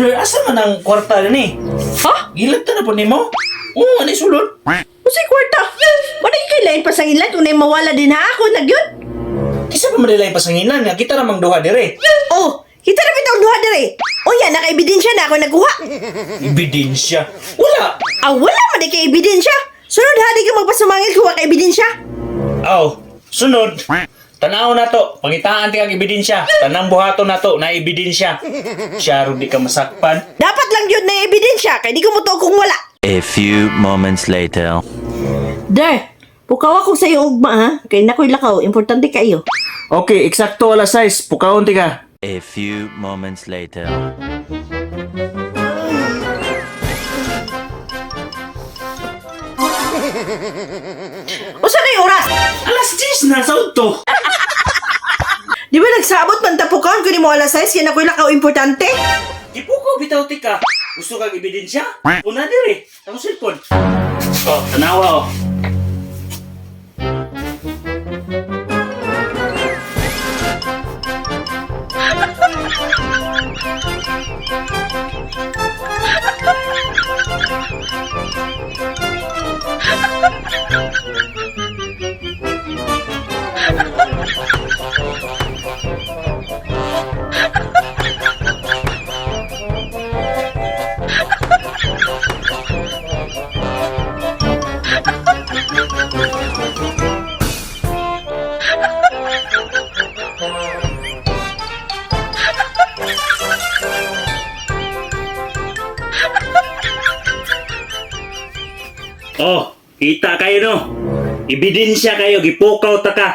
Brother, asa man ang kwarta ni? Ha? Gilagta na po nimo? Oo, ani sulod. Usay kwarta. Wala kailain pa sa ilan kung mawala din ha ako nagyud. Kisa pa madalay pasanginan nga kita namang duha dire. Oh, kita na bitong duha dire. O yan, naka-ebidensya na ako nagkuha. Ebidensya. Wala. Wala man di kay ebidensya. Sunod ha, di ka magpasumangil kuha ka ebidensya. Aw, sunod. Tanaw na to, pangitaan ti kag ebidensya. Tanang buhato na to na ebidensya. Siya ro di ka masakpan. Dapat lang yun na ebidensya, kay di ko mo to kung wala. A few moments later. Der, pukaw ako sa iyo ugma ha. Kay nakoy lakaw, importante kayo. Okay, eksakto alas 6. Pukawon ti ka. A few moments later. O saan na yung oras? Alas 10 na sa udto. Di ba nagsabot man tapukaw kung di mo alas 6 kaya nakoy lakaw importante? Ipuko bitaw ti ka. Gusto kag ebidensya? Una dire. Ang cellphone. Oh, tanawa oh. Oh, kita kayo no. Ebidensya kayo, gipukaw ta ka.